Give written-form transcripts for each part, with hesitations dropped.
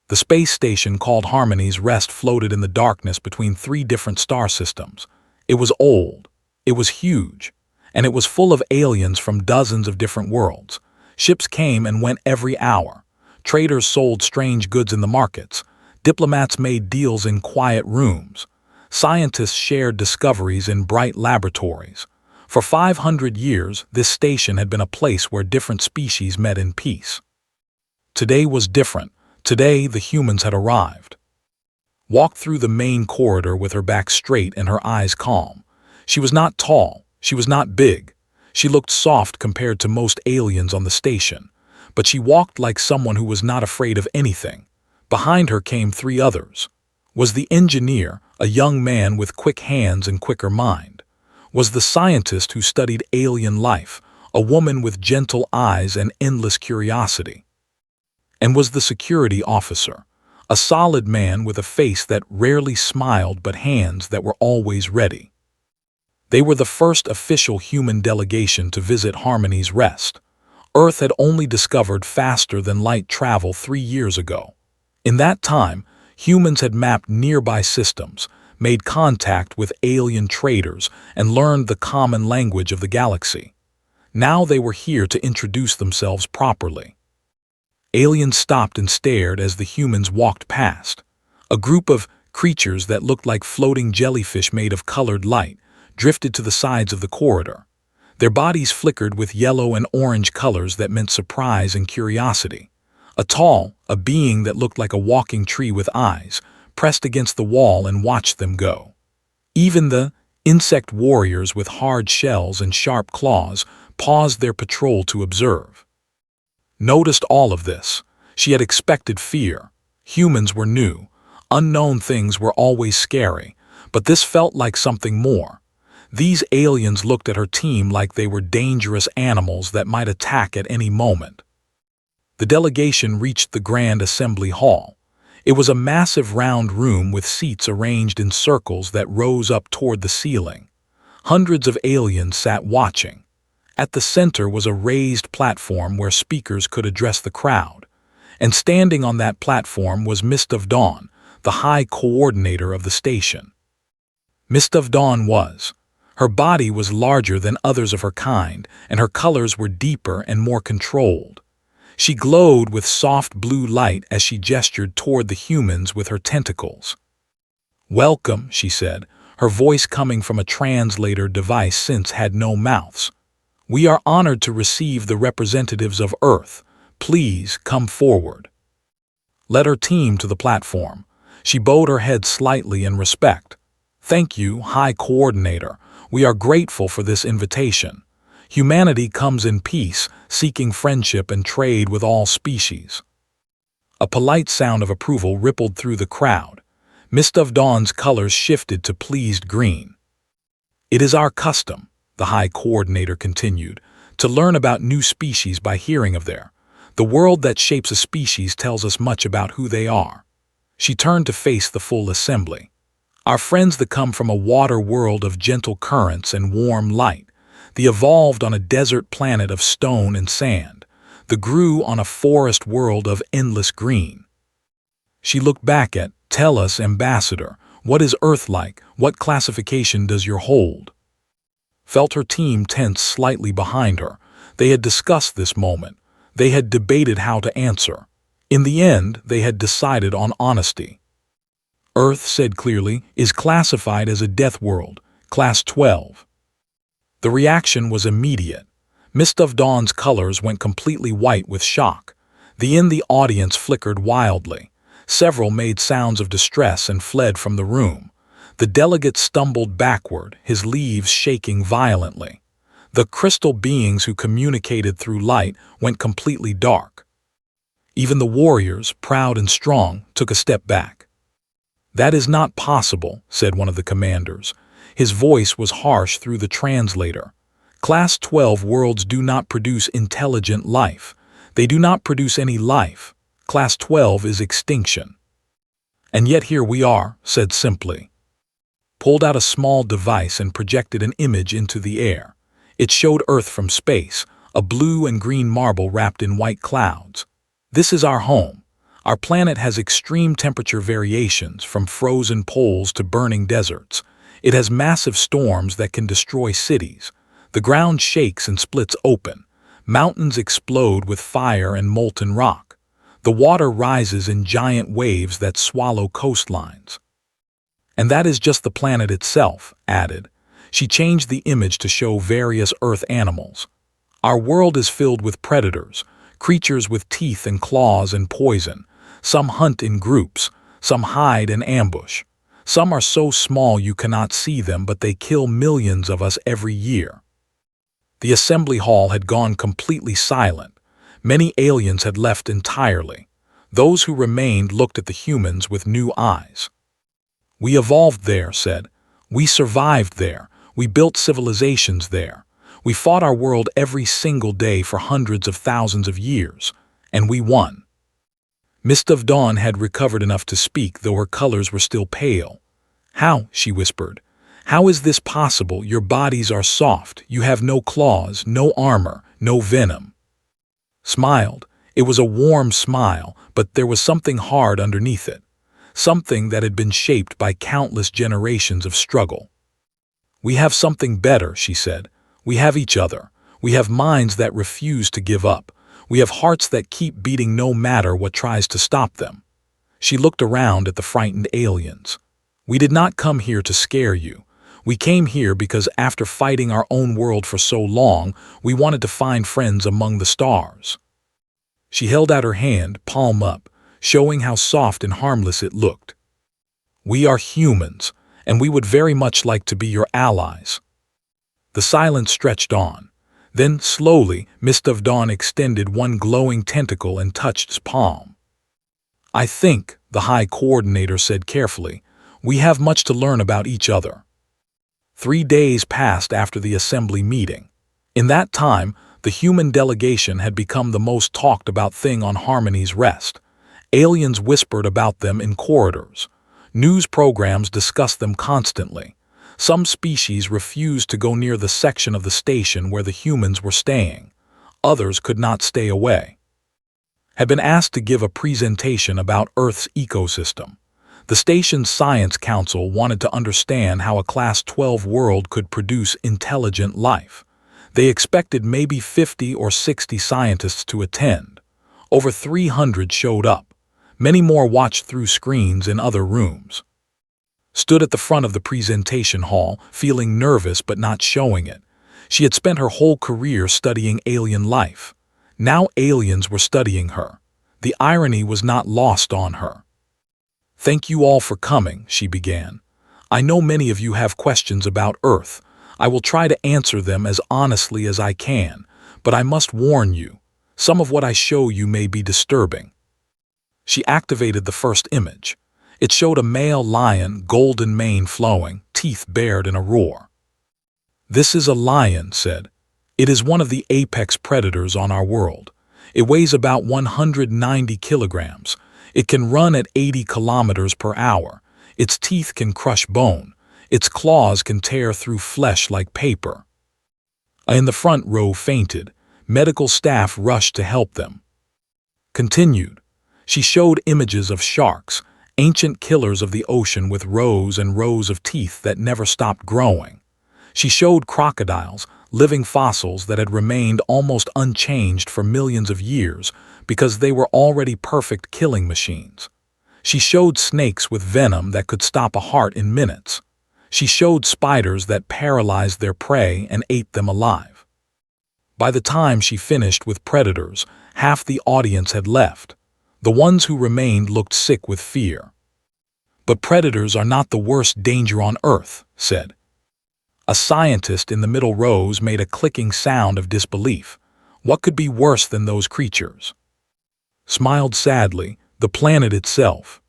The space station called Harmony's Rest floated in the darkness between three different star systems. It was old, it was huge, and it was full of aliens from dozens of different worlds. Ships came and went every hour. Traders sold strange goods in the markets. Diplomats made deals in quiet rooms. Scientists shared discoveries in bright laboratories. For 500 years, this station had been a place where different species met in peace. Today was different. Today, the humans had arrived. Walked through the main corridor with her back straight and her eyes calm. She was not tall. She was not big. She looked soft compared to most aliens on the station. But she walked like someone who was not afraid of anything. Behind her came three others. Was the engineer, a young man with quick hands and quicker mind. Was the scientist who studied alien life, a woman with gentle eyes and endless curiosity. And was the security officer, a solid man with a face that rarely smiled but hands that were always ready. They were the first official human delegation to visit Harmony's Rest. Earth had only discovered faster-than-light travel 3 years ago. In that time, humans had mapped nearby systems, made contact with alien traders, and learned the common language of the galaxy. Now they were here to introduce themselves properly. Aliens stopped and stared as the humans walked past. A group of creatures that looked like floating jellyfish made of colored light drifted to the sides of the corridor. Their bodies flickered with yellow and orange colors that meant surprise and curiosity. A being that looked like a walking tree with eyes, pressed against the wall and watched them go. Even the insect warriors with hard shells and sharp claws paused their patrol to observe. Noticed all of this. She had expected fear. Humans were new. Unknown things were always scary, but this felt like something more. These aliens looked at her team like they were dangerous animals that might attack at any moment. The delegation reached the Grand Assembly Hall. It was a massive round room with seats arranged in circles that rose up toward the ceiling. Hundreds of aliens sat watching. At the center was a raised platform where speakers could address the crowd. And standing on that platform was Mist of Dawn, the High Coordinator of the station. Mist of Dawn was. Her body was larger than others of her kind, and her colors were deeper and more controlled. She glowed with soft blue light as she gestured toward the humans with her tentacles. "Welcome," she said, her voice coming from a translator device since had no mouths. "We are honored to receive the representatives of Earth. Please come forward." Led her team to the platform. She bowed her head slightly in respect. "Thank you, High Coordinator. We are grateful for this invitation. Humanity comes in peace, seeking friendship and trade with all species." A polite sound of approval rippled through the crowd. Mist of Dawn's colors shifted to pleased green. "It is our custom," the High Coordinator continued, "to learn about new species by hearing of their. The world that shapes a species tells us much about who they are." She turned to face the full assembly. "Our friends that come from a water world of gentle currents and warm light, the evolved on a desert planet of stone and sand, the grew on a forest world of endless green." She looked back at, "Tell us, Ambassador, what is Earth like? What classification does your hold?" Felt her team tense slightly behind her. They had discussed this moment. They had debated how to answer. In the end, they had decided on honesty. "Earth," said clearly, "is classified as a death world, Class 12. The reaction was immediate. Mist of Dawn's colors went completely white with shock. The audience flickered wildly. Several made sounds of distress and fled from the room. The delegate stumbled backward, his leaves shaking violently. The crystal beings who communicated through light went completely dark. Even the warriors, proud and strong, took a step back. "That is not possible," said one of the commanders. His voice was harsh through the translator. "Class 12 worlds do not produce intelligent life. They do not produce any life. Class 12 is extinction." "And yet here we are," said simply. Pulled out a small device and projected an image into the air. It showed Earth from space, a blue and green marble wrapped in white clouds. "This is our home. Our planet has extreme temperature variations from frozen poles to burning deserts. It has massive storms that can destroy cities. The ground shakes and splits open. Mountains explode with fire and molten rock. The water rises in giant waves that swallow coastlines. And that is just the planet itself, added. She changed the image to show various Earth animals. Our world is filled with predators, creatures with teeth and claws and poison. Some hunt in groups, some hide and ambush. Some are so small you cannot see them, but they kill millions of us every year. The assembly hall had gone completely silent. Many aliens had left entirely. Those who remained looked at the humans with new eyes. We evolved there, said. We survived there. We built civilizations there. We fought our world every single day for hundreds of thousands of years, and we won. Mist of Dawn had recovered enough to speak, though her colors were still pale. How? She whispered. How is this possible? Your bodies are soft. You have no claws, no armor, no venom. Smiled. It was a warm smile, but there was something hard underneath it. Something that had been shaped by countless generations of struggle. We have something better, she said. We have each other. We have minds that refuse to give up. We have hearts that keep beating no matter what tries to stop them. She looked around at the frightened aliens. We did not come here to scare you. We came here because after fighting our own world for so long, we wanted to find friends among the stars. She held out her hand, palm up, showing how soft and harmless it looked. We are humans, and we would very much like to be your allies. The silence stretched on. Then, slowly, Mist of Dawn extended one glowing tentacle and touched his palm. I think, the High Coordinator said carefully, we have much to learn about each other. 3 days passed after the assembly meeting. In that time, the human delegation had become the most talked about thing on Harmony's Rest. Aliens whispered about them in corridors. News programs discussed them constantly. Some species refused to go near the section of the station where the humans were staying. Others could not stay away. Had been asked to give a presentation about Earth's ecosystem. The station's Science Council wanted to understand how a Class 12 world could produce intelligent life. They expected maybe 50 or 60 scientists to attend. Over 300 showed up. Many more watched through screens in other rooms. Stood at the front of the presentation hall, feeling nervous but not showing it. She had spent her whole career studying alien life. Now aliens were studying her. The irony was not lost on her. Thank you all for coming, she began. I know many of you have questions about Earth. I will try to answer them as honestly as I can, but I must warn you, some of what I show you may be disturbing. She activated the first image. It showed a male lion, golden mane flowing, teeth bared in a roar. This is a lion, said. It is one of the apex predators on our world. It weighs about 190 kilograms. It can run at 80 kilometers per hour. Its teeth can crush bone. Its claws can tear through flesh like paper. In the front row fainted. Medical staff rushed to help them. Continued. She showed images of sharks, ancient killers of the ocean with rows and rows of teeth that never stopped growing. She showed crocodiles, living fossils that had remained almost unchanged for millions of years because they were already perfect killing machines. She showed snakes with venom that could stop a heart in minutes. She showed spiders that paralyzed their prey and ate them alive. By the time she finished with predators, half the audience had left. The ones who remained looked sick with fear. But predators are not the worst danger on Earth, said. A scientist in the middle rows made a clicking sound of disbelief. What could be worse than those creatures? Smiled sadly, the planet itself.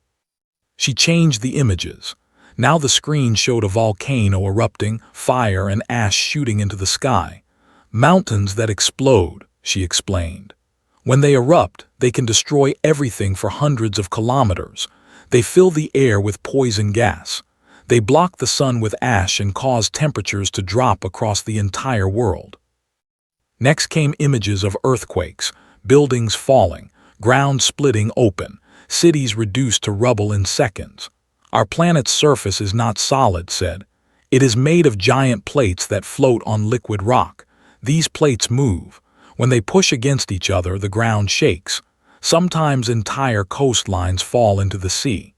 She changed the images. Now the screen showed a volcano erupting, fire and ash shooting into the sky. Mountains that explode, she explained. When they erupt, they can destroy everything for hundreds of kilometers. They fill the air with poison gas. They block the sun with ash and cause temperatures to drop across the entire world. Next came images of earthquakes, buildings falling, ground splitting open, cities reduced to rubble in seconds. Our planet's surface is not solid, said. It is made of giant plates that float on liquid rock. These plates move. When they push against each other, the ground shakes. Sometimes entire coastlines fall into the sea.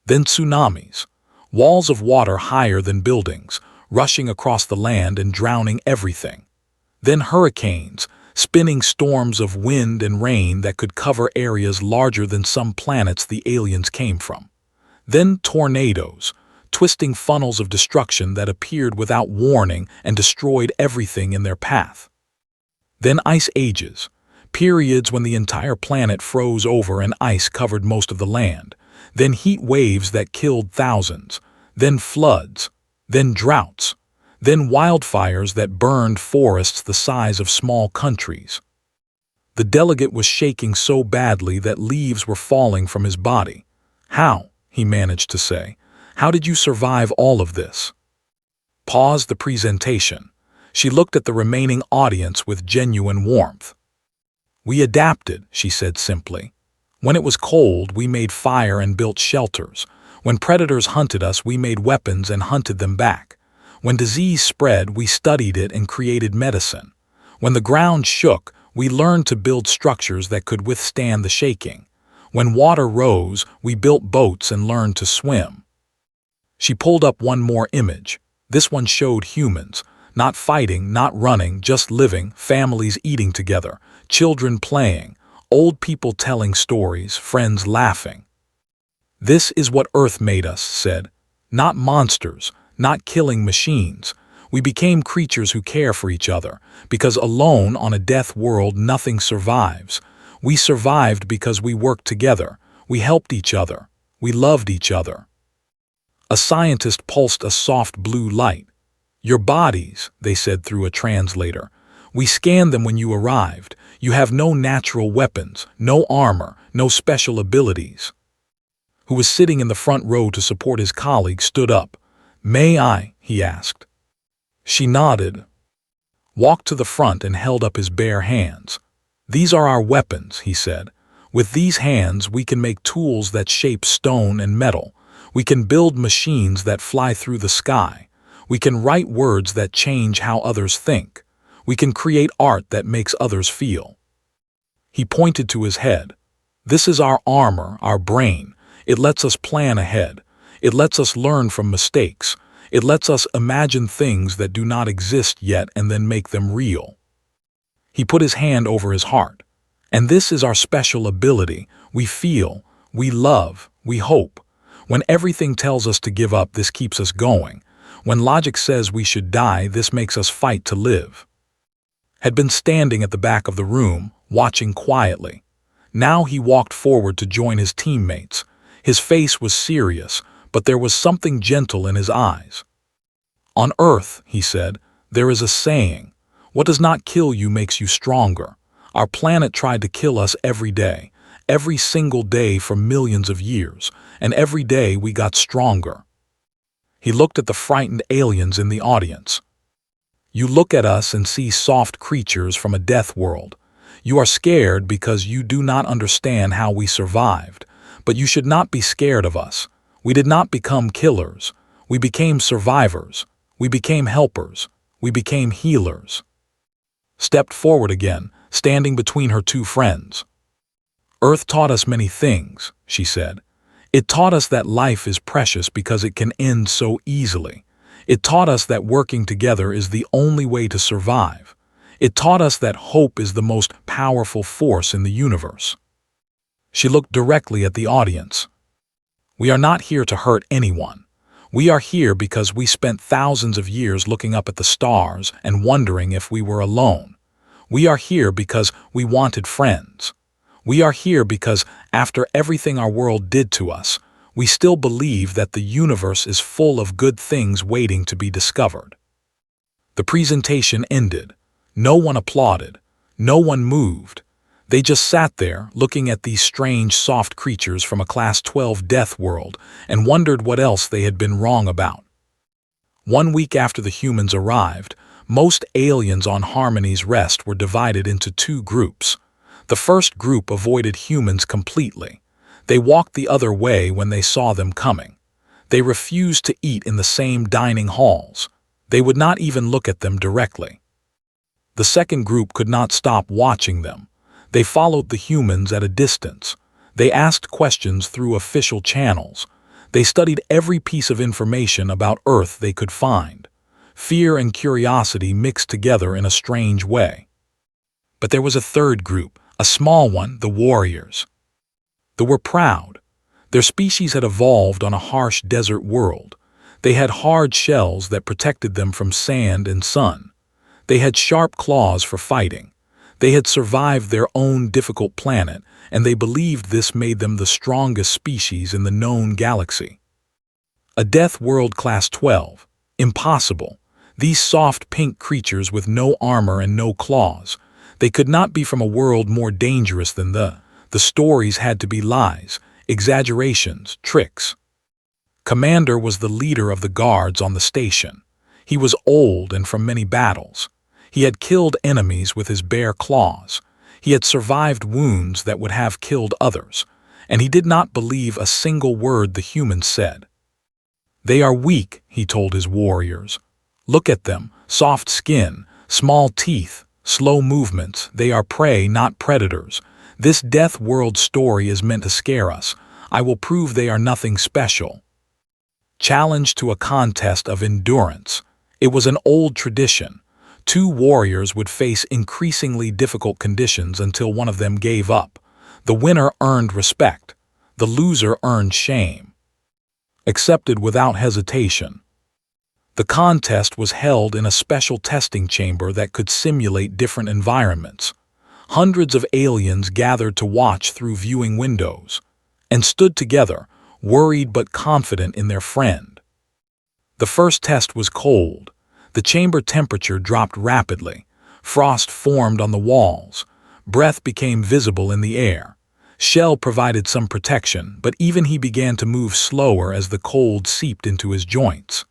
Then tsunamis, walls of water higher than buildings, rushing across the land and drowning everything. Then hurricanes, spinning storms of wind and rain that could cover areas larger than some planets the aliens came from. Then tornadoes, twisting funnels of destruction that appeared without warning and destroyed everything in their path. Then ice ages, periods when the entire planet froze over and ice covered most of the land. Then heat waves that killed thousands. Then floods. Then droughts. Then wildfires that burned forests the size of small countries. The delegate was shaking so badly that leaves were falling from his body. "How?" he managed to say. "How did you survive all of this?" Paused the presentation. She looked at the remaining audience with genuine warmth. "We adapted," she said simply. "When it was cold, we made fire and built shelters. When predators hunted us, we made weapons and hunted them back. When disease spread, we studied it and created medicine. When the ground shook, we learned to build structures that could withstand the shaking. When water rose, we built boats and learned to swim." She pulled up one more image. This one showed humans, not fighting, not running, just living, families eating together, children playing, old people telling stories, friends laughing. "This is what Earth made us," said. "Not monsters, not killing machines. We became creatures who care for each other, because alone on a death world nothing survives. We survived because we worked together, we helped each other, we loved each other." A scientist pulsed a soft blue light. "Your bodies," they said through a translator. "We scanned them when you arrived. You have no natural weapons, no armor, no special abilities." Who was sitting in the front row to support his colleague stood up. "May I?" he asked. She nodded, walked to the front and held up his bare hands. "These are our weapons," he said. "With these hands we can make tools that shape stone and metal. We can build machines that fly through the sky. We can write words that change how others think. We can create art that makes others feel." He pointed to his head. "This is our armor, our brain. It lets us plan ahead. It lets us learn from mistakes. It lets us imagine things that do not exist yet and then make them real." He put his hand over his heart. "And this is our special ability. We feel, we love, we hope. When everything tells us to give up, this keeps us going. When logic says we should die, this makes us fight to live." Had been standing at the back of the room, watching quietly. Now he walked forward to join his teammates. His face was serious, but there was something gentle in his eyes. "On Earth," he said, "there is a saying, what does not kill you makes you stronger. Our planet tried to kill us every day, every single day for millions of years, and every day we got stronger." He looked at the frightened aliens in the audience. "You look at us and see soft creatures from a death world. You are scared because you do not understand how we survived. But you should not be scared of us. We did not become killers. We became survivors. We became helpers. We became healers." Stepped forward again, standing between her two friends. "Earth taught us many things," she said. "It taught us that life is precious because it can end so easily. It taught us that working together is the only way to survive. It taught us that hope is the most powerful force in the universe." She looked directly at the audience. "We are not here to hurt anyone. We are here because we spent thousands of years looking up at the stars and wondering if we were alone. We are here because we wanted friends. We are here because, after everything our world did to us, we still believe that the universe is full of good things waiting to be discovered." The presentation ended. No one applauded. No one moved. They just sat there, looking at these strange, soft creatures from a Class 12 death world, and wondered what else they had been wrong about. 1 week after the humans arrived, most aliens on Harmony's Rest were divided into 2 groups. The first group avoided humans completely. They walked the other way when they saw them coming. They refused to eat in the same dining halls. They would not even look at them directly. The second group could not stop watching them. They followed the humans at a distance. They asked questions through official channels. They studied every piece of information about Earth they could find. Fear and curiosity mixed together in a strange way. But there was a third group, a small one, the warriors. They were proud. Their species had evolved on a harsh desert world. They had hard shells that protected them from sand and sun. They had sharp claws for fighting. They had survived their own difficult planet, and they believed this made them the strongest species in the known galaxy. A death world class 12. Impossible. These soft pink creatures with no armor and no claws. They could not be from a world more dangerous than the stories had to be lies, exaggerations, tricks. Commander was the leader of the guards on the station. He was old and from many battles. He had killed enemies with his bare claws. He had survived wounds that would have killed others, and he did not believe a single word the humans said. They are weak, he told his warriors. Look at them, soft skin, small teeth, slow movements. They are prey, not predators. This death world story is meant to scare us. I will prove they are nothing special. Challenged to a contest of endurance. It was an old tradition. Two warriors would face increasingly difficult conditions until one of them gave up. The winner earned respect. The loser earned shame. Accepted without hesitation. The contest was held in a special testing chamber that could simulate different environments. Hundreds of aliens gathered to watch through viewing windows and stood together, worried but confident in their friend. The first test was cold. The chamber temperature dropped rapidly. Frost formed on the walls. Breath became visible in the air. Shell provided some protection, but even he began to move slower as the cold seeped into his joints.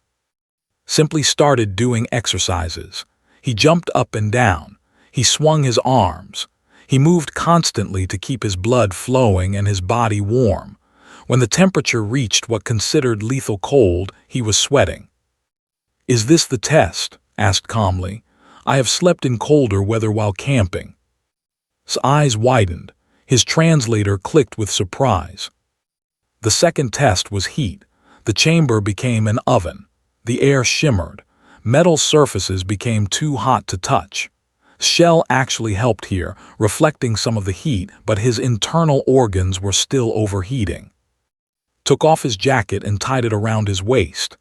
Simply started doing exercises. He jumped up and down. He swung his arms. He moved constantly to keep his blood flowing and his body warm. When the temperature reached what considered lethal cold, he was sweating. "Is this the test?" asked calmly. "I have slept in colder weather while camping." His eyes widened. His translator clicked with surprise. The second test was heat. The chamber became an oven. The air shimmered. Metal surfaces became too hot to touch. Shell actually helped here, reflecting some of the heat, but his internal organs were still overheating. Took off his jacket and tied it around his waist.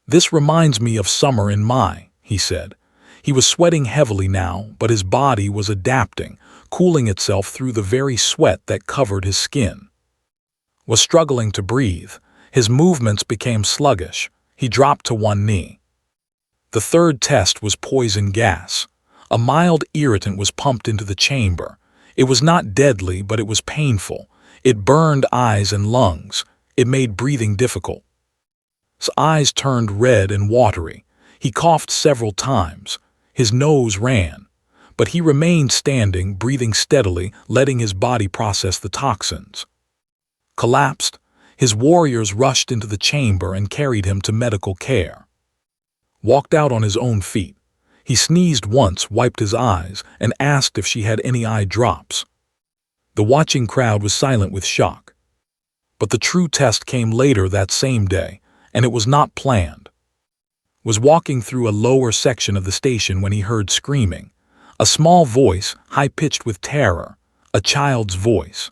"This reminds me of summer in Mai," he said. He was sweating heavily now, but his body was adapting, cooling itself through the very sweat that covered his skin. Was struggling to breathe. His movements became sluggish. He dropped to one knee. The third test was poison gas. A mild irritant was pumped into the chamber. It was not deadly, but it was painful. It burned eyes and lungs. It made breathing difficult. His eyes turned red and watery. He coughed several times. His nose ran. But he remained standing, breathing steadily, letting his body process the toxins. Collapsed. His warriors rushed into the chamber and carried him to medical care. Walked out on his own feet. He sneezed once, wiped his eyes, and asked if she had any eye drops. The watching crowd was silent with shock. But the true test came later that same day, and it was not planned. Was walking through a lower section of the station when he heard screaming. A small voice, high-pitched with terror, a child's voice.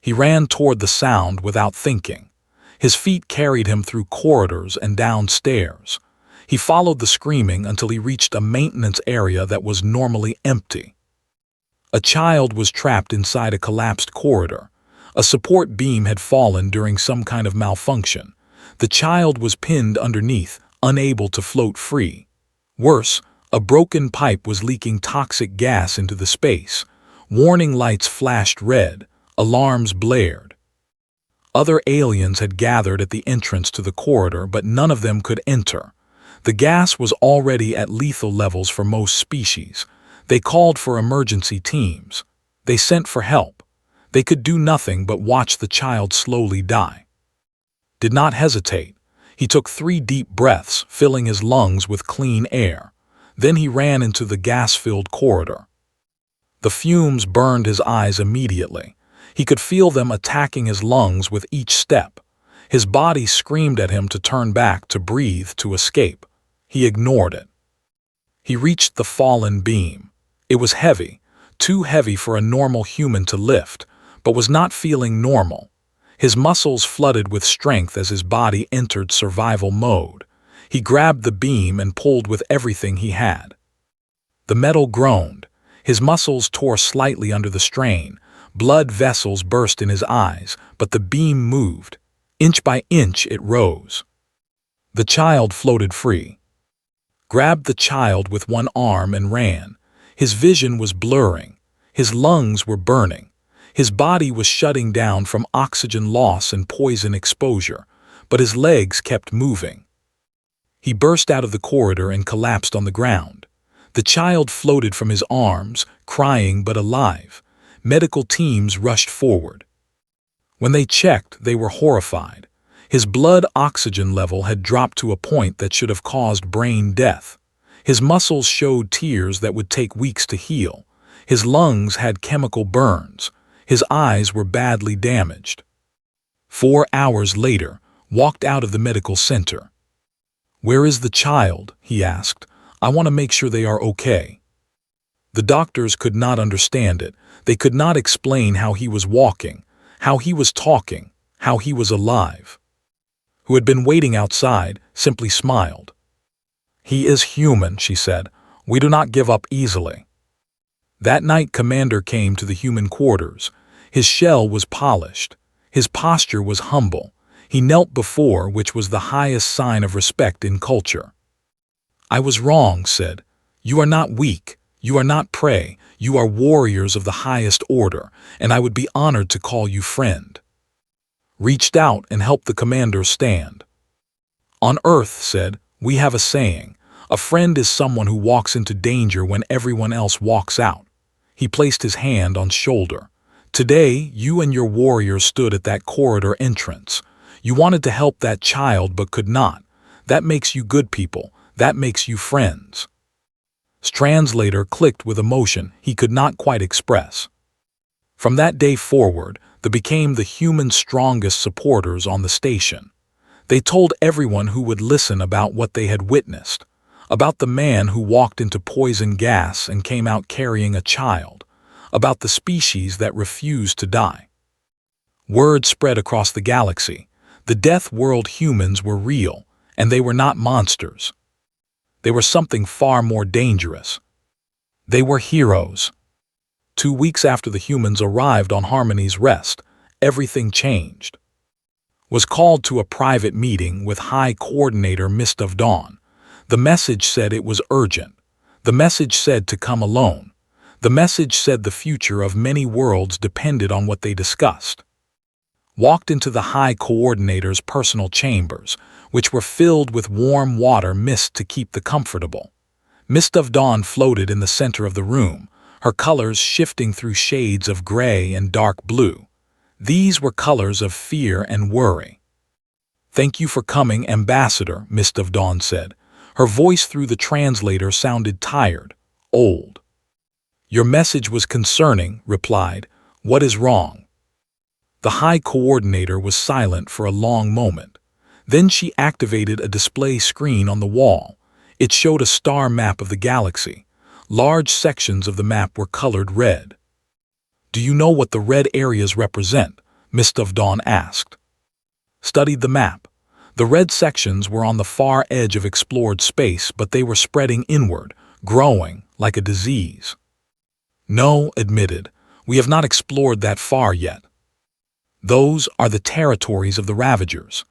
He ran toward the sound without thinking. His feet carried him through corridors and down stairs. He followed the screaming until he reached a maintenance area that was normally empty. A child was trapped inside a collapsed corridor. A support beam had fallen during some kind of malfunction. The child was pinned underneath, unable to float free. Worse, a broken pipe was leaking toxic gas into the space. Warning lights flashed red. Alarms blared. Other aliens had gathered at the entrance to the corridor, but none of them could enter. The gas was already at lethal levels for most species. They called for emergency teams. They sent for help. They could do nothing but watch the child slowly die. Did not hesitate. He took 3 deep breaths, filling his lungs with clean air. Then he ran into the gas-filled corridor. The fumes burned his eyes immediately. He could feel them attacking his lungs with each step. His body screamed at him to turn back, to breathe, to escape. He ignored it. He reached the fallen beam. It was heavy, too heavy for a normal human to lift, but was not feeling normal. His muscles flooded with strength as his body entered survival mode. He grabbed the beam and pulled with everything he had. The metal groaned. His muscles tore slightly under the strain. Blood vessels burst in his eyes, but the beam moved. Inch by inch it rose. The child floated free. Grabbed the child with one arm and ran. His vision was blurring. His lungs were burning. His body was shutting down from oxygen loss and poison exposure, but his legs kept moving. He burst out of the corridor and collapsed on the ground. The child floated from his arms, crying but alive. Medical teams rushed forward. When they checked, they were horrified. His blood oxygen level had dropped to a point that should have caused brain death. His muscles showed tears that would take weeks to heal. His lungs had chemical burns. His eyes were badly damaged. 4 hours later, walked out of the medical center. "Where is the child?" he asked. "I want to make sure they are okay." The doctors could not understand it. They could not explain how he was walking, how he was talking, how he was alive. Who had been waiting outside simply smiled. "He is human," she said. "We do not give up easily." That night, Commander came to the human quarters. His shell was polished. His posture was humble. He knelt before, which was the highest sign of respect in culture. "I was wrong," said. "You are not weak. You are not prey. You are warriors of the highest order, and I would be honored to call you friend." Reached out and helped the commander stand. "On Earth," said, "we have a saying. A friend is someone who walks into danger when everyone else walks out." He placed his hand on shoulder. "Today, you and your warriors stood at that corridor entrance. You wanted to help that child but could not. That makes you good people. That makes you friends." His translator clicked with emotion he could not quite express. From that day forward, they became the human strongest supporters on the station. They told everyone who would listen about what they had witnessed, about the man who walked into poison gas and came out carrying a child, about the species that refused to die. Word spread across the galaxy. The Death World humans were real, and they were not monsters. They were something far more dangerous. They were heroes. 2 weeks after the humans arrived on Harmony's Rest, everything changed. Was called to a private meeting with High Coordinator Mist of Dawn. The message said it was urgent. The message said to come alone. The message said the future of many worlds depended on what they discussed. Walked into the High Coordinator's personal chambers, which were filled with warm water mist to keep the comfortable. Mist of Dawn floated in the center of the room, her colors shifting through shades of gray and dark blue. These were colors of fear and worry. "Thank you for coming, Ambassador," Mist of Dawn said. Her voice through the translator sounded tired, old. "Your message was concerning," replied. "What is wrong?" The High Coordinator was silent for a long moment. Then she activated a display screen on the wall. It showed a star map of the galaxy. Large sections of the map were colored red. "Do you know what the red areas represent?" Mist of Dawn asked. Studied the map. The red sections were on the far edge of explored space, but they were spreading inward, growing like a disease. "No," admitted, "we have not explored that far yet. Those are the territories of the Ravagers."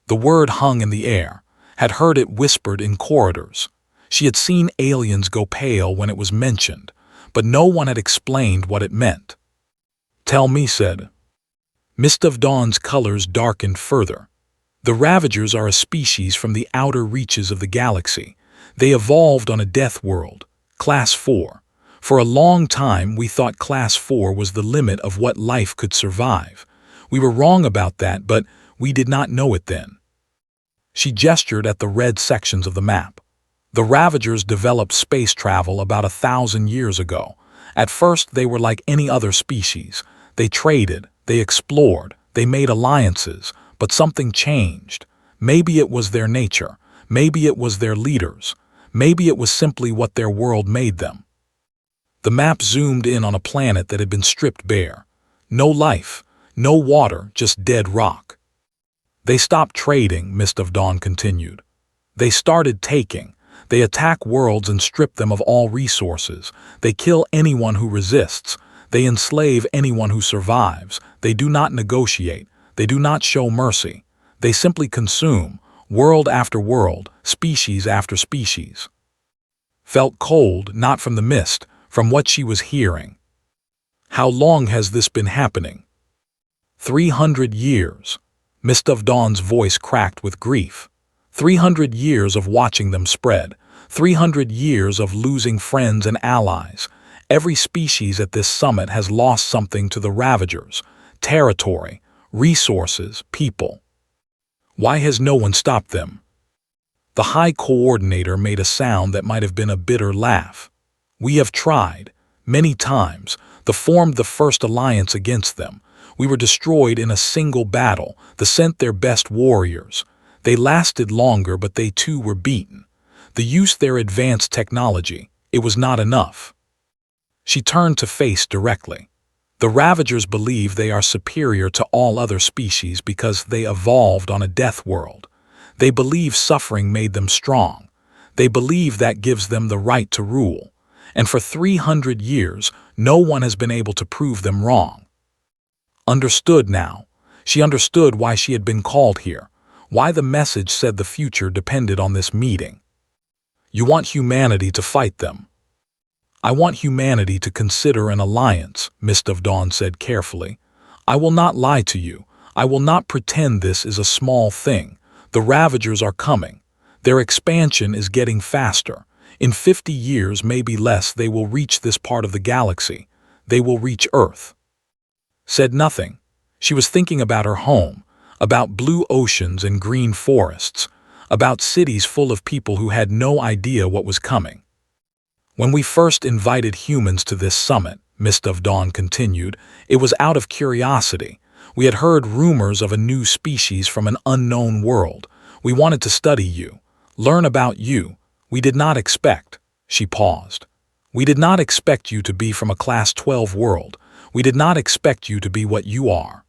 The word hung in the air, had heard it whispered in corridors. She had seen aliens go pale when it was mentioned, but no one had explained what it meant. "Tell me," said. Mist of Dawn's colors darkened further. The Ravagers are a species from the outer reaches of the galaxy. They evolved on a death world, Class 4. For a long time, we thought Class 4 was the limit of what life could survive. We were wrong about that, but we did not know it then. She gestured at the red sections of the map. The Ravagers developed space travel about 1,000 years ago. At first, they were like any other species. They traded, they explored, they made alliances, but something changed. Maybe it was their nature, maybe it was their leaders, maybe it was simply what their world made them. The map zoomed in on a planet that had been stripped bare. No life, no water, just dead rock. They stopped trading, Mist of Dawn continued. They started taking. They attack worlds and strip them of all resources. They kill anyone who resists. They enslave anyone who survives. They do not negotiate. They do not show mercy. They simply consume, world after world, species after species. Felt cold, not from the mist, from what she was hearing. How long has this been happening? 300 years. Mist of Dawn's voice cracked with grief. 300 years of watching them spread. 300 years of losing friends and allies. Every species at this summit has lost something to the Ravagers. Territory, resources, people. Why has no one stopped them? The High Coordinator made a sound that might have been a bitter laugh. We have tried, many times, formed the first alliance against them. We were destroyed in a single battle. They sent their best warriors. They lasted longer, but they too were beaten. They used their advanced technology. It was not enough. She turned to face directly. The Ravagers believe they are superior to all other species because they evolved on a death world. They believe suffering made them strong. They believe that gives them the right to rule. And for 300 years, no one has been able to prove them wrong. Understood now. She understood why she had been called here, why the message said the future depended on this meeting. You want humanity to fight them. I want humanity to consider an alliance, Mist of Dawn said carefully. I will not lie to you. I will not pretend this is a small thing. The Ravagers are coming. Their expansion is getting faster. In 50 years, maybe less, they will reach this part of the galaxy. They will reach Earth. Said nothing. She was thinking about her home, about blue oceans and green forests, about cities full of people who had no idea what was coming. When we first invited humans to this summit, Mist of Dawn continued, it was out of curiosity. We had heard rumors of a new species from an unknown world. We wanted to study you, learn about you. We did not expect. She paused. We did not expect you to be from a Class 12 world. We did not expect you to be what you are.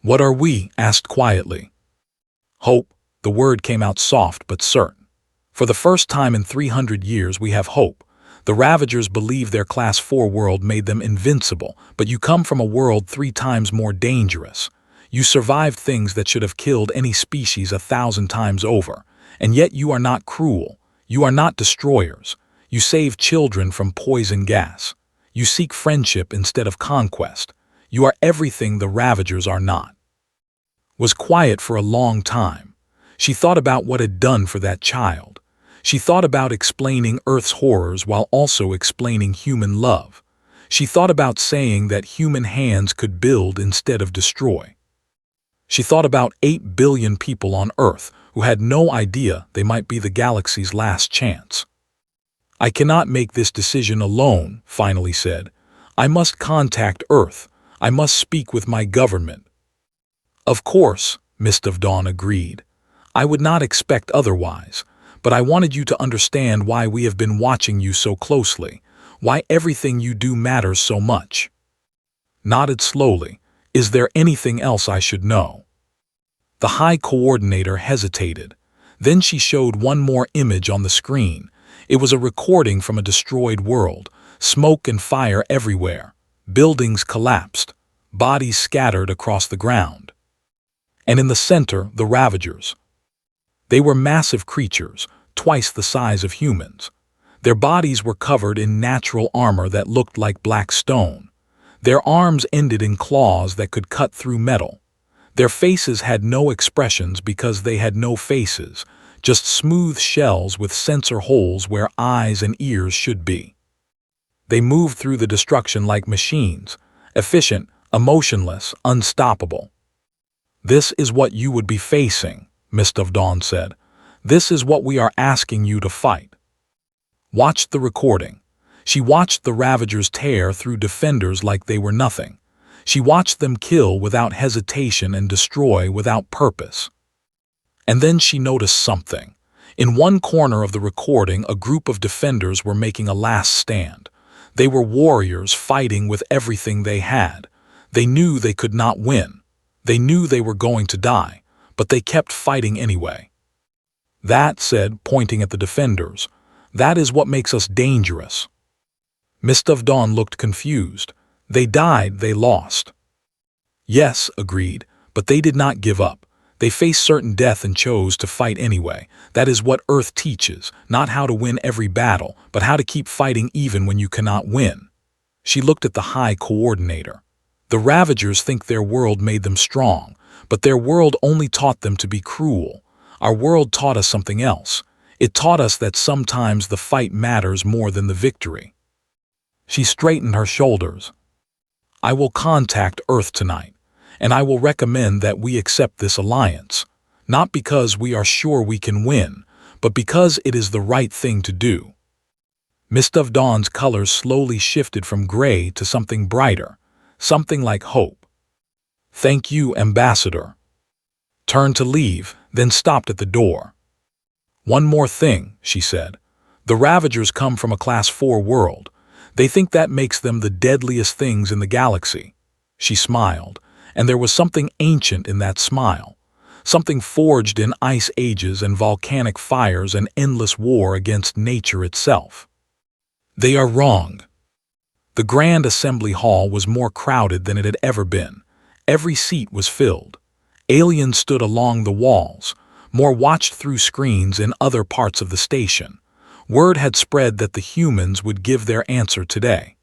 What are we? Asked quietly. Hope. The word came out soft but certain. For the first time in 300 years, we have hope. The Ravagers believe their Class 4 world made them invincible, but you come from a world 3 times more dangerous. You survived things that should have killed any species 1,000 times over, and yet you are not cruel. You are not destroyers. You save children from poison gas. You seek friendship instead of conquest. You are everything the Ravagers are not. Was quiet for a long time. She thought about what had done for that child. She thought about explaining Earth's horrors while also explaining human love. She thought about saying that human hands could build instead of destroy. She thought about 8 billion people on Earth who had no idea they might be the galaxy's last chance. I cannot make this decision alone, finally said. I must contact Earth. I must speak with my government. Of course, Mist of Dawn agreed. I would not expect otherwise, but I wanted you to understand why we have been watching you so closely, why everything you do matters so much. Nodded slowly. Is there anything else I should know? The High Coordinator hesitated. Then she showed one more image on the screen. It was a recording from a destroyed world, smoke and fire everywhere. Buildings collapsed, bodies scattered across the ground. And in the center, the Ravagers. They were massive creatures, twice the size of humans. Their bodies were covered in natural armor that looked like black stone. Their arms ended in claws that could cut through metal. Their faces had no expressions because they had no faces, just smooth shells with sensor holes where eyes and ears should be. They moved through the destruction like machines, efficient, emotionless, unstoppable. "This is what you would be facing," Mist of Dawn said. "This is what we are asking you to fight." Watched the recording. She watched the Ravagers tear through defenders like they were nothing. She watched them kill without hesitation and destroy without purpose. And then she noticed something. In one corner of the recording, a group of defenders were making a last stand. They were warriors fighting with everything they had. They knew they could not win. They knew they were going to die, but they kept fighting anyway. "That," said, pointing at the defenders, "that is what makes us dangerous." Mist of Dawn looked confused. "They died, they lost." "Yes," agreed, "but they did not give up. They faced certain death and chose to fight anyway. That is what Earth teaches, not how to win every battle, but how to keep fighting even when you cannot win." She looked at the High Coordinator. "The Ravagers think their world made them strong, but their world only taught them to be cruel. Our world taught us something else. It taught us that sometimes the fight matters more than the victory." She straightened her shoulders. "I will contact Earth tonight, and I will recommend that we accept this alliance, not because we are sure we can win, but because it is the right thing to do." Mist of Dawn's colors slowly shifted from gray to something brighter, something like hope. "Thank you, Ambassador." Turned to leave, then stopped at the door. "One more thing," she said. "The Ravagers come from a Class 4 world. They think that makes them the deadliest things in the galaxy." She smiled, and there was something ancient in that smile, something forged in ice ages and volcanic fires and endless war against nature itself. "They are wrong." The Grand Assembly Hall was more crowded than it had ever been. Every seat was filled. Aliens stood along the walls. More watched through screens in other parts of the station. Word had spread that the humans would give their answer today.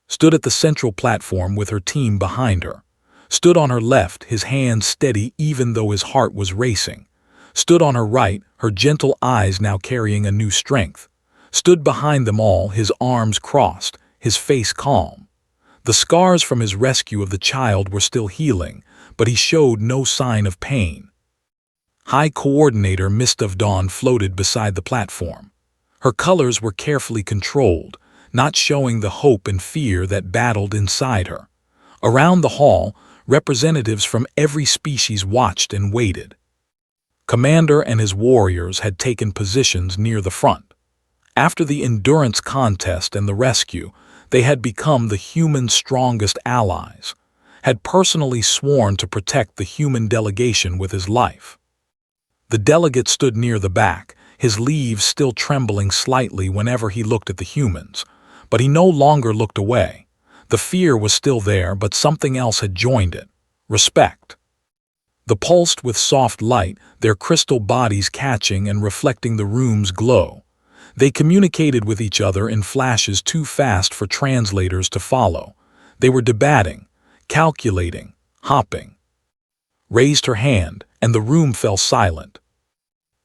Stood at the central platform with her team behind her. Stood on her left, his hands steady even though his heart was racing. Stood on her right, her gentle eyes now carrying a new strength. Stood behind them all, his arms crossed, his face calm. The scars from his rescue of the child were still healing, but he showed no sign of pain. High Coordinator Mist of Dawn floated beside the platform. Her colors were carefully controlled, not showing the hope and fear that battled inside her. Around the hall, representatives from every species watched and waited. Commander and his warriors had taken positions near the front. After the endurance contest and the rescue, they had become the humans' strongest allies, had personally sworn to protect the human delegation with his life. The delegate stood near the back, his leaves still trembling slightly whenever he looked at the humans, but he no longer looked away. The fear was still there, but something else had joined it: respect. The pulsed with soft light, their crystal bodies catching and reflecting the room's glow. They communicated with each other in flashes too fast for translators to follow. They were debating, calculating, hopping. Raised her hand, and the room fell silent.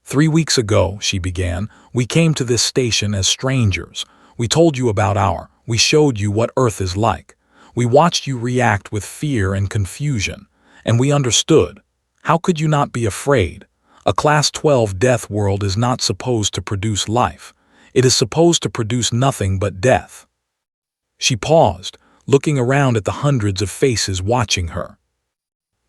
3 weeks ago, she began, we came to this station as strangers. We told you about we showed you what Earth is like. We watched you react with fear and confusion, and we understood. How could you not be afraid? A Class 12 death world is not supposed to produce life. It is supposed to produce nothing but death. She paused, looking around at the hundreds of faces watching her.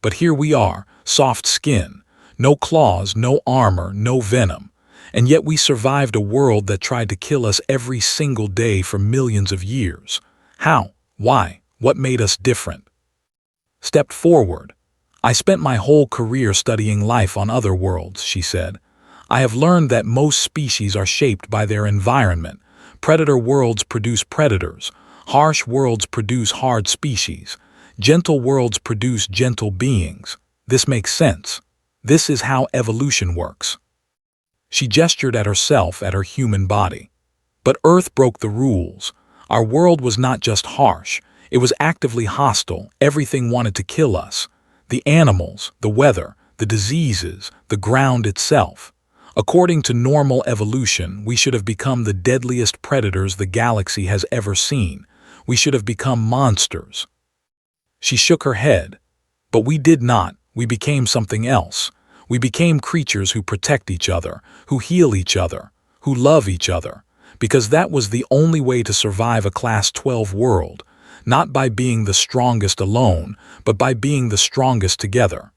But here we are, soft skin, no claws, no armor, no venom, and yet we survived a world that tried to kill us every single day for millions of years. How? Why? What made us different? Stepped forward. I spent my whole career studying life on other worlds, she said. I have learned that most species are shaped by their environment. Predator worlds produce predators. Harsh worlds produce hard species. Gentle worlds produce gentle beings. This makes sense. This is how evolution works. She gestured at herself, at her human body. But Earth broke the rules. Our world was not just harsh. It was actively hostile. Everything wanted to kill us. The animals, the weather, the diseases, the ground itself. According to normal evolution, we should have become the deadliest predators the galaxy has ever seen. We should have become monsters. She shook her head. But we did not. We became something else. We became creatures who protect each other, who heal each other, who love each other, because that was the only way to survive a Class 12 world, not by being the strongest alone, but by being the strongest together.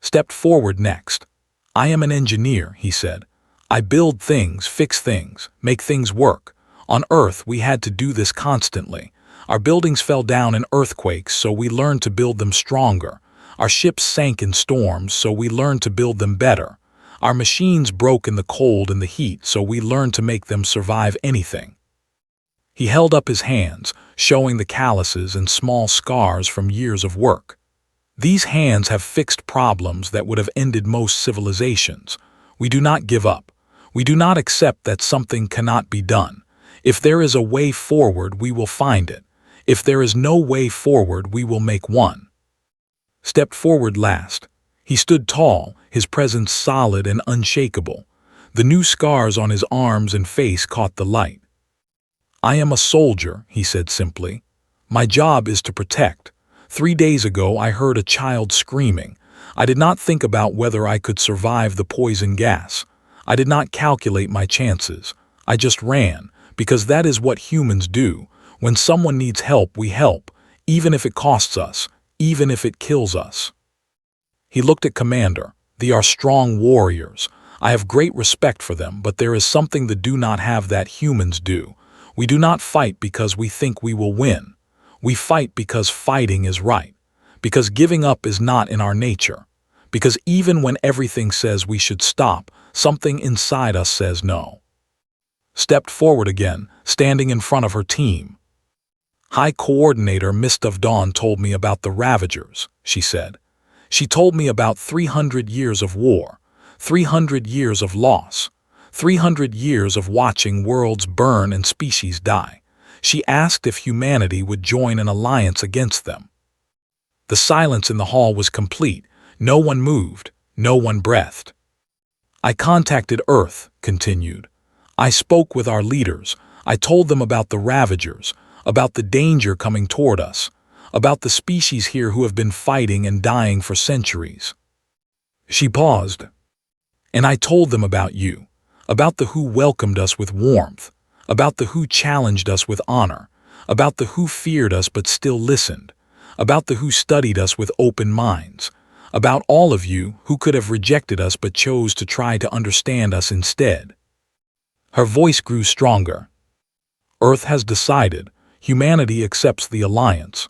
Stepped forward next. I am an engineer, he said. I build things, fix things, make things work. On Earth, we had to do this constantly. Our buildings fell down in earthquakes, so we learned to build them stronger. Our ships sank in storms, so we learned to build them better. Our machines broke in the cold and the heat, so we learned to make them survive anything. He held up his hands, showing the calluses and small scars from years of work. These hands have fixed problems that would have ended most civilizations. We do not give up. We do not accept that something cannot be done. If there is a way forward, we will find it. If there is no way forward, we will make one. Stepped forward last. He stood tall, his presence solid and unshakable. The new scars on his arms and face caught the light. I am a soldier, he said simply. My job is to protect. 3 days ago, I heard a child screaming. I did not think about whether I could survive the poison gas. I did not calculate my chances. I just ran, because that is what humans do. When someone needs help, we help, even if it costs us, even if it kills us. He looked at Commander. They are strong warriors. I have great respect for them, but there is something they do not have that humans do. We do not fight because we think we will win. We fight because fighting is right, because giving up is not in our nature, because even when everything says we should stop, something inside us says no. Stepped forward again, standing in front of her team. High Coordinator Mist of Dawn told me about the Ravagers, she said. She told me about 300 years of war, 300 years of loss, 300 years of watching worlds burn and species die. She asked if humanity would join an alliance against them. The silence in the hall was complete. No one moved. No one breathed. I contacted Earth, continued. I spoke with our leaders. I told them about the Ravagers, about the danger coming toward us, about the species here who have been fighting and dying for centuries. She paused. And I told them about you, about the who welcomed us with warmth, about the who challenged us with honor, about the who feared us but still listened, about the who studied us with open minds, about all of you who could have rejected us but chose to try to understand us instead. Her voice grew stronger. Earth has decided. Humanity accepts the alliance.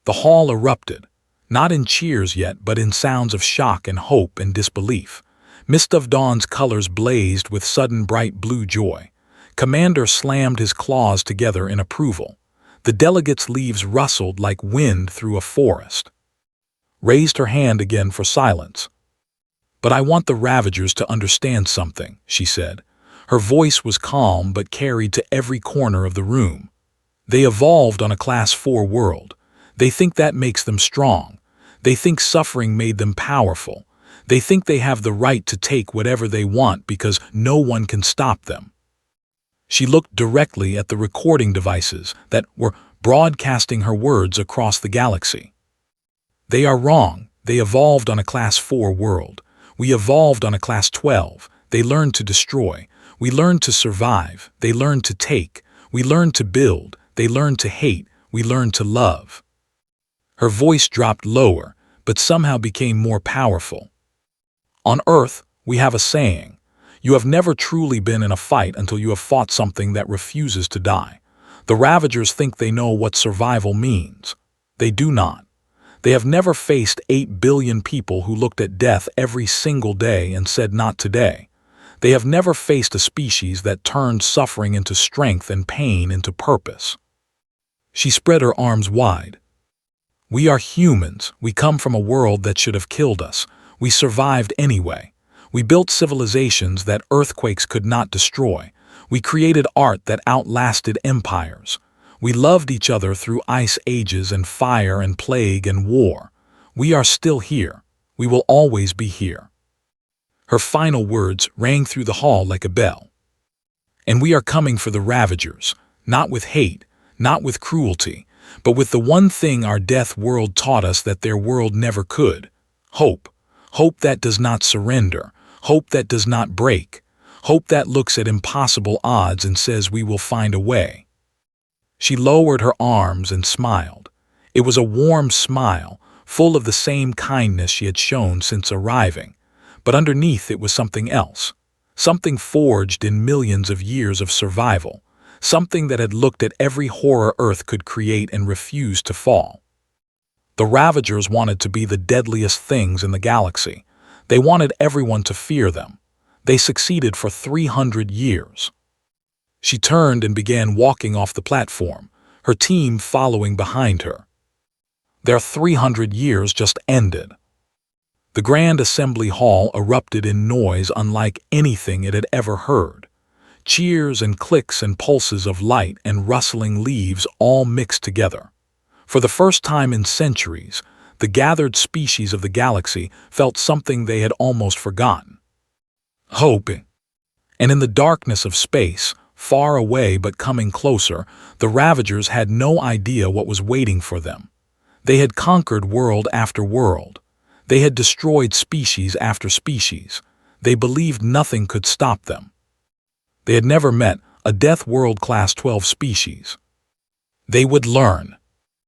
The hall erupted, not in cheers yet, but in sounds of shock and hope and disbelief. Mist of Dawn's colors blazed with sudden bright blue joy. Commander slammed his claws together in approval. The delegates' leaves rustled like wind through a forest. Raised her hand again for silence. But I want the Ravagers to understand something, she said. Her voice was calm but carried to every corner of the room. They evolved on a Class 4 world. They think that makes them strong. They think suffering made them powerful. They think they have the right to take whatever they want because no one can stop them. She looked directly at the recording devices that were broadcasting her words across the galaxy. They are wrong. They evolved on a Class 4 world. We evolved on a Class 12. They learned to destroy. We learned to survive. They learned to take. We learned to build. They learned to hate. We learned to love. Her voice dropped lower, but somehow became more powerful. On Earth, we have a saying. You have never truly been in a fight until you have fought something that refuses to die. The Ravagers think they know what survival means. They do not. They have never faced 8 billion people who looked at death every single day and said not today. They have never faced a species that turned suffering into strength and pain into purpose. She spread her arms wide. We are humans. We come from a world that should have killed us. We survived anyway. We built civilizations that earthquakes could not destroy. We created art that outlasted empires. We loved each other through ice ages and fire and plague and war. We are still here. We will always be here. Her final words rang through the hall like a bell. And we are coming for the Ravagers, not with hate, not with cruelty, but with the one thing our death world taught us that their world never could: hope. Hope that does not surrender, hope that does not break, hope that looks at impossible odds and says we will find a way. She lowered her arms and smiled. It was a warm smile, full of the same kindness she had shown since arriving, but underneath it was something else, something forged in millions of years of survival, something that had looked at every horror Earth could create and refused to fall. The Ravagers wanted to be the deadliest things in the galaxy. They wanted everyone to fear them. They succeeded for 300 years. She turned and began walking off the platform, her team following behind her. Their 300 years just ended. The Grand Assembly Hall erupted in noise unlike anything it had ever heard. Cheers and clicks and pulses of light and rustling leaves all mixed together. For the first time in centuries, the gathered species of the galaxy felt something they had almost forgotten: hope. And in the darkness of space, far away but coming closer, the Ravagers had no idea what was waiting for them. They had conquered world after world. They had destroyed species after species. They believed nothing could stop them. They had never met a Death World Class 12 species. They would learn.